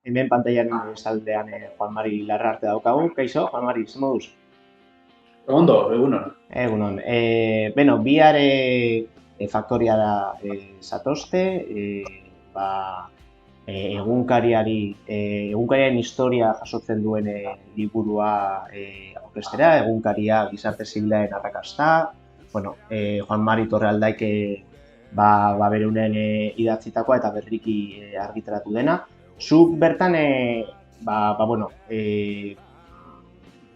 hemen pantailan bestaldean Juan Mari Larrarte daukagu. Kaixo, Juan Mari, ze moduz? Ondo, egunon. Egunon. Bihar faktoriara zatozte, egunkariaren historia jasotzen duen liburua aurkeztera, egunkaria gizarte zibilaren arrakasta. Juan Mari Torrealdaik bereunen idatzitakoa eta berriki argitaratu dena. Zuk bertan,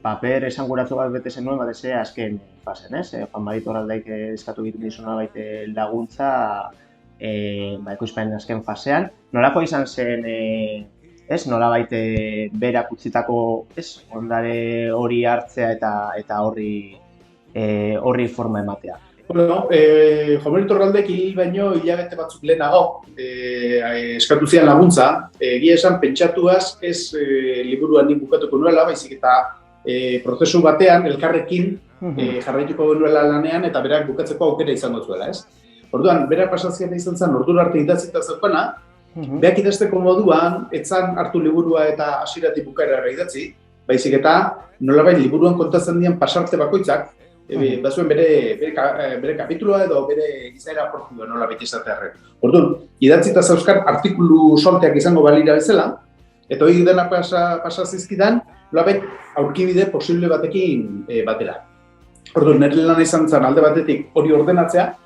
paper esanguratsu bat bete zenuen, batez ere azken fasen, ez? Juan Mari Torrealdaik eskatu egiten dizuna baita laguntza ekoizpenaren azken fasean. Nolako izan zen, nolabait berak utzitako, ondare hori hartzea eta horri forma ematea? Bueno, Juan Mari Torrealdaik hil baino hilabete batzuk lehenago eskatu zian laguntza. Egia esan pentsatuaz ez liburuan nik bukatuko nuela, baizik eta prozesu batean elkarrekin jarraituko genuela lanean eta berak bukatzeko aukera izango zuela, ez? Orduan, berak pasazian izan zen ordura arte idatzita zeukana, berak idazteko moduan, etzan hartu liburua eta hasieratik bukaerara idatzi, baizik eta nolabait liburuan kontatzen dian pasarte bakoitzak, bazuen bere kapitulua edo bere izaera portua nolabait izatearren. Orduan, idatzita zauzkan artikulu solteak izango balira bezala, eta hori dena pasazizkidan, nolabait aurkibide posible batekin batera. Orduan, nire lan izan zen alde batetik hori ordenatzea,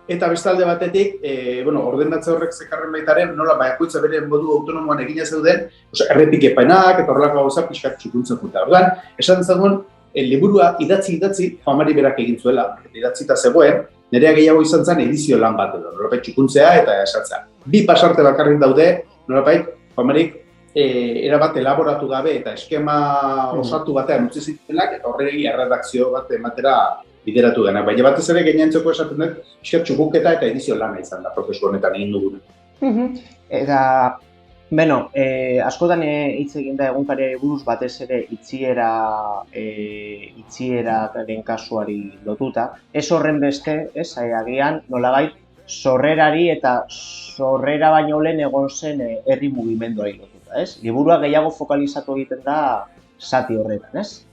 eta beste alde batetik, ordenatze horrek zekarren baitaren, nola bakoitza bere modu autonomoan egina zeuden, erretik epainak eta horrelako gauza pixkat txikuntzen juta. Orduan, esan zegoen, liburua idatzi, Juan Mari berak egin zuela, eta idatzita zegoen, nirea gehiago izan zen edizio lan bat edo, nolapait txikuntzea eta esatzea. Bi pasarte bakarrik daude, nolapait, Juan Marik erabat elaboratu gabe eta eskema osatu batean utzi zituenak, eta horregi erredakzio bat ematera bideratu dena. Baina batez ere gainantzeko esaten dut, txukuketa eta edizio lana izan da prozesu honetan egin duguna. Eta, askotan hitz egin da egunkariari buruz batez ere itxieraren kasuari lotuta. Ez horren beste, agian nolabait sorrerari eta sorrera baino lehen egon zen herri mugimenduari lotuta, ez? Liburua gehiago fokalizatu egiten da zati horretan, ez?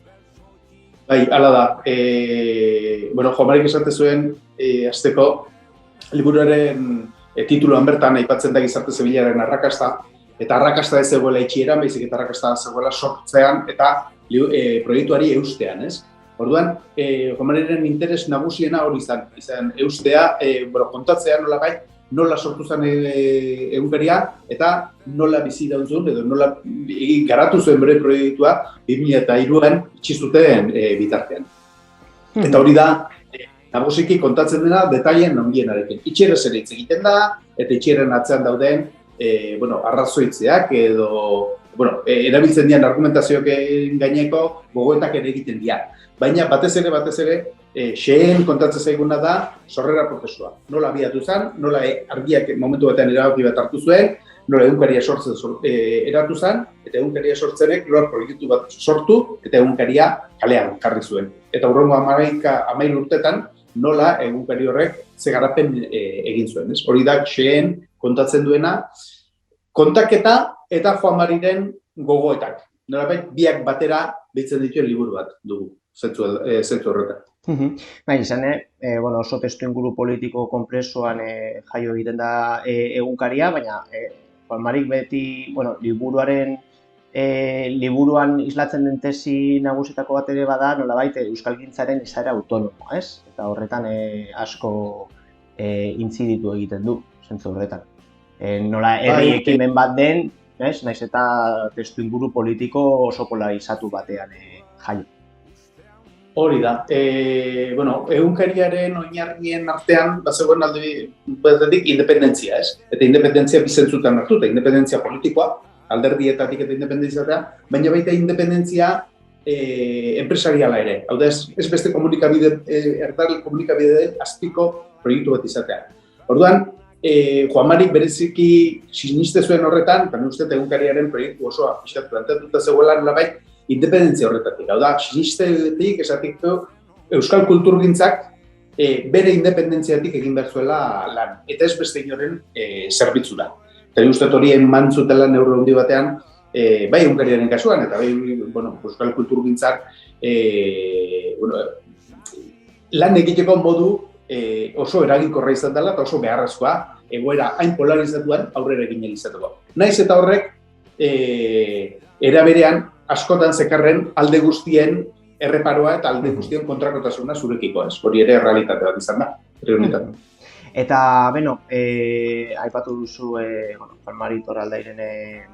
Bai, hala da. Juan Marik esate zuen, hasteko liburuaren tituluan bertan aipatzen da gizarte zibilaren arrakasta, eta arrakasta ez zegoela itxieran, baizik eta arrakasta zegoela sortzean eta proiektuari eustean, ez? Orduan, Juan Mariren interes nagusiena hori izan eustea, kontatzea nola sortu zen egunkaria eta nola bizi dauzun edo nola garatu zuen bere proiektua 2003an itxizuten bitartean. Eta hori da, nagusiki kontatzen dena detailen handienarekin. Itxieraz ere hitz egiten da, eta itxieren atzean dauden arrazoitzeak edo erabiltzen dian argumentazioak gaineko gogoetak ere egiten dira. Baina batez ere, xeen kontatzen zaiguna da sorrera prozesua. Nola abiatu zen, nola argiak momentu batean erabaki bat hartu zuen, nola egunkaria sortzen eratu zen, eta egunkaria sortzenek nola proiektu bat sortu eta egunkaria kalean jarri zuen. Eta hurrengo 13 urtetan nola egunkari horrek ze garapen egin zuen. Hori da xeen kontatzen duena, kontaketa eta Juan Mariren gogoetak. Nolabait biak batera deitzen dituen liburu bat dugu, zentzu horretan. Bai, izan, oso testu inguru politiko konplexuan jaio egiten da egunkaria, baina Juan Marik beti, liburuan islatzen den tesi nagusietako bat ere bada, nolabait euskalgintzaren izaera autonomoa, ez? Eta horretan asko intziditu egiten du, zentzu horretan. Nola herri ekimen bat den, naiz eta testu inguru politiko oso polarizatu batean jaio. Hori da. Egunkariaren oinarrien artean, bazegoen alde batetik independentzia, ez? Eta independentzia bizentzutan hartuta, independentzia politikoa, alderdietatik eta independentziatea, baina baita independentzia enpresariala ere. Hau da, ez beste komunikabide azpiko proiektu bat izatea. Orduan, Juan Marik bereziki siniste zuen horretan, eta uste egunkariaren proiektu osoa pixkat planteatuta zegoela nolabait independentzia horretatik. Hau da, sinistetik esatik euskal kulturgintzak bere independentziatik egin behar zuela lan, eta ez beste inoren zerbitzura. Eta uste hori eman zutela neurri handi batean, bai egunkariaren kasuan, eta bai, bueno, euskal kulturgintzak, bueno, lan egiteko modu oso eraginkorra izan dela eta oso beharrezkoa egoera hain polarizatuan aurrera egin izateko. Naiz eta horrek era berean askotan zekarren alde guztien erreparoa eta alde guztien kontrakotasuna zurekiko, ez? Hori ere errealitate bat izan da, realitatea. Eta, beno, aipatu duzu, Juan Mari Torraldairen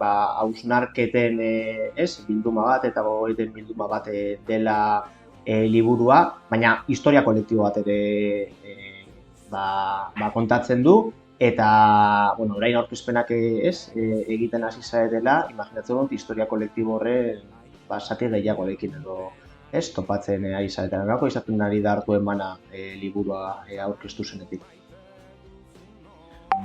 hausnarketen bilduma bat eta gogoeten bilduma bat dela liburua, baina historia kolektibo bat ere kontatzen du, eta, bueno, orain aurkezpenak egiten hasi zaretela, imaginatzen dut historia kolektibo horre zati gehiagorekin edo topatzen ari zaretela. Nolako izaten ari da hartu emana liburua aurkeztu zenetik?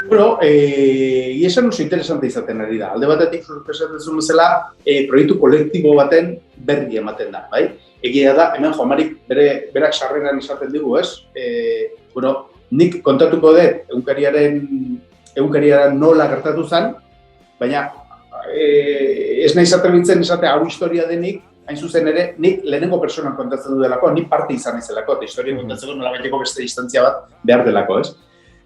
Bueno, esan oso interesante izaten ari da. Alde batetik, esaten zuen bezala, proiektu kolektibo baten berri ematen da, bai? Egia da, hemen Juan Marik berak sarreran esaten digu, ez? Bueno, nik kontatuko dut egunkariaren nola gertatu zen, baina ez nahi zaten esate hau historia denik, hain zuzen ere, nik lehenengo personan kontatzen dudelako, nik parte izan izelako, eta historia kontatzeko nola baiteko beste distantzia bat behar delako, ez?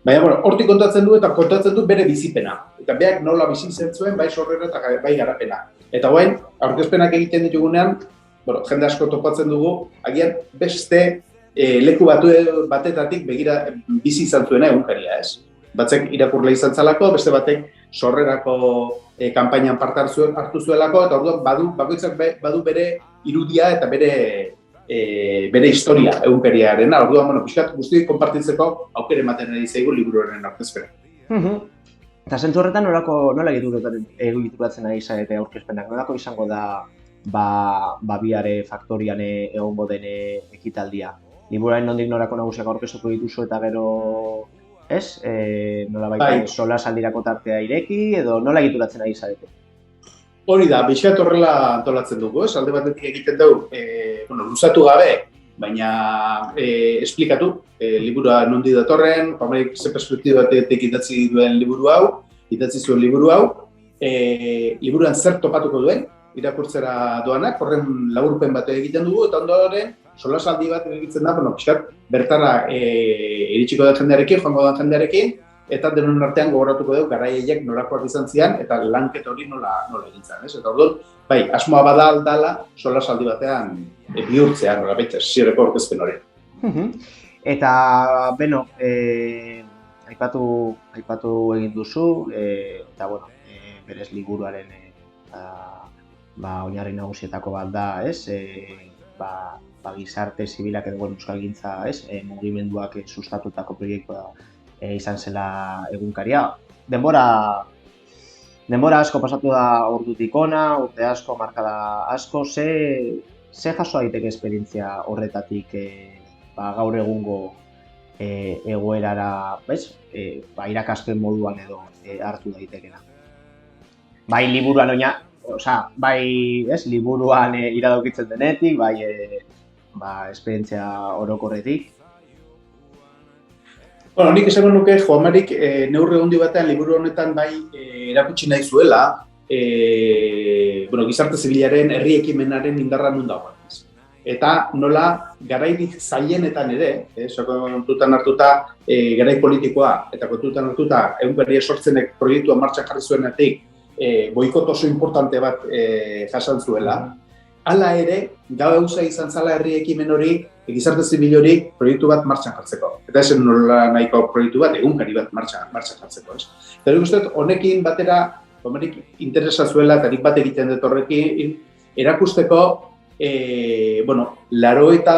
Baina, bueno, hortik kontatzen du eta kontatzen du bere bizipena. Eta berak nola bizitzen zuen, bai sorrera eta bai garapena. Eta guain, aurkezpenak egiten ditugunean, bueno, jende asko topatzen dugu, agian beste leku batetatik begira bizi izan zuena egunkaria, ez? Batzek irakurle izan zalako, beste batek sorrerako kanpainan parte hartu zuelako, eta orduan bakoitzak badu bere irudia eta bere historia egunkariaren. Orduan, bueno, pixkat guztiak konpartitzeko aukere ematen ari zaigu liburuaren aurkezpena. Eta zentzu horretan nola egituratzen ari zarete aurkezpenak? Nolako izango da biare faktorian egongo den ekitaldia? Liburuaren nondik norako nagusiak aurkeztuko dituzu eta gero nola baita solasaldirako tartea ireki edo nola egituratzen ari zarete? Hori da, pixkat horrela antolatzen dugu, ez? Alde batetik egiten dugu, luzatu gabe, baina esplikatu liburua nondi datorren, Juan ze perspektibatik idatzi duen liburu hau, liburuan zer topatuko duen, irakurtzera doanak, horren laburpen bat egiten dugu, eta ondoren solasaldi bat egiten da, pixkat bertara iritsiko da jendearekin, joango da jendearekin, eta denon artean gogoratuko dugu garaiaiek nolakoak izan zian eta lanketa hori nola egin zen, ez? Eta orduan, bai, asmoa bada aldala solasaldi batean bihurtzea, nola baita, zireko aurkezpen hori. Eta, beno, aipatu egin duzu, eta, bueno, berez liburuaren oinarri nagusietako bat da, ez? Gizarte zibilak edo euskalgintza, ez? Mugimenduak sustatutako proiektua izan zela egunkaria. Denbora asko pasatu da ordutik ona, urte asko, markada asko, ze jaso daiteke esperientzia horretatik gaur egungo egoerara, irakaspen moduan edo hartu daitekena. Bai liburuan liburuan iradokitzen denetik, bai esperientzia orokorretik. Bueno, nik esango nuke Juan Marik neurri handi batean liburu honetan bai erakutsi nahi zuela, gizarte zibilaren herri ekimenaren indarra non dagoen. Eta nola garairik zailenetan ere, kontutan hartuta garai politikoa eta kontutan hartuta egunkaria sortzenek proiektua martxan jarri zuenetik boikot oso importante bat jasan zuela. Hala ere, gauza izan zala herri ekimen hori, gizarte zibil hori proiektu bat martxan jartzeko. Eta esen nola nahiko proiektu bat, egunkari bat martxan jartzeko. Eta nik uste, honekin batera, Homerik interesa zuela, eta nik bat egiten dut horrekin, erakusteko, laurogeita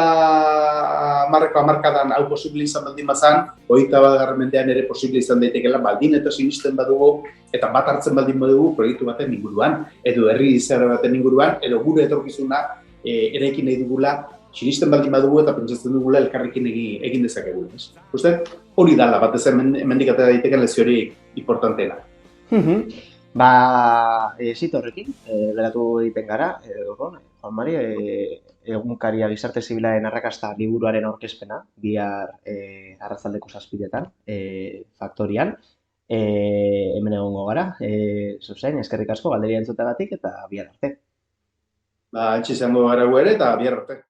hamarkadan hau posible izan baldin bazan, 21. mendean ere posible izan daitekeela, baldin eta sinisten badugu, eta bat hartzen baldin badugu proiektu baten inguruan, edo herri izaera baten inguruan, edo gure etorkizuna eraikin nahi dugula, sinisten baldin badugu eta pentsatzen dugula elkarrekin egin dezakegu. Uste, hori dala, batez hemendik atera daiteken leziorik importanteena. Zito horrekin, geratu egiten gara, Juan Mari, egunkaria gizarte zibilaren arrakasta liburuaren aurkezpena, bihar arratsaldeko 7:00 faktorian. hemen egongo gara. Zuzen, eskerrik asko galderia entzuteagatik eta bihar arte. Ba, antxe izango gara gu ere, eta bihar arte.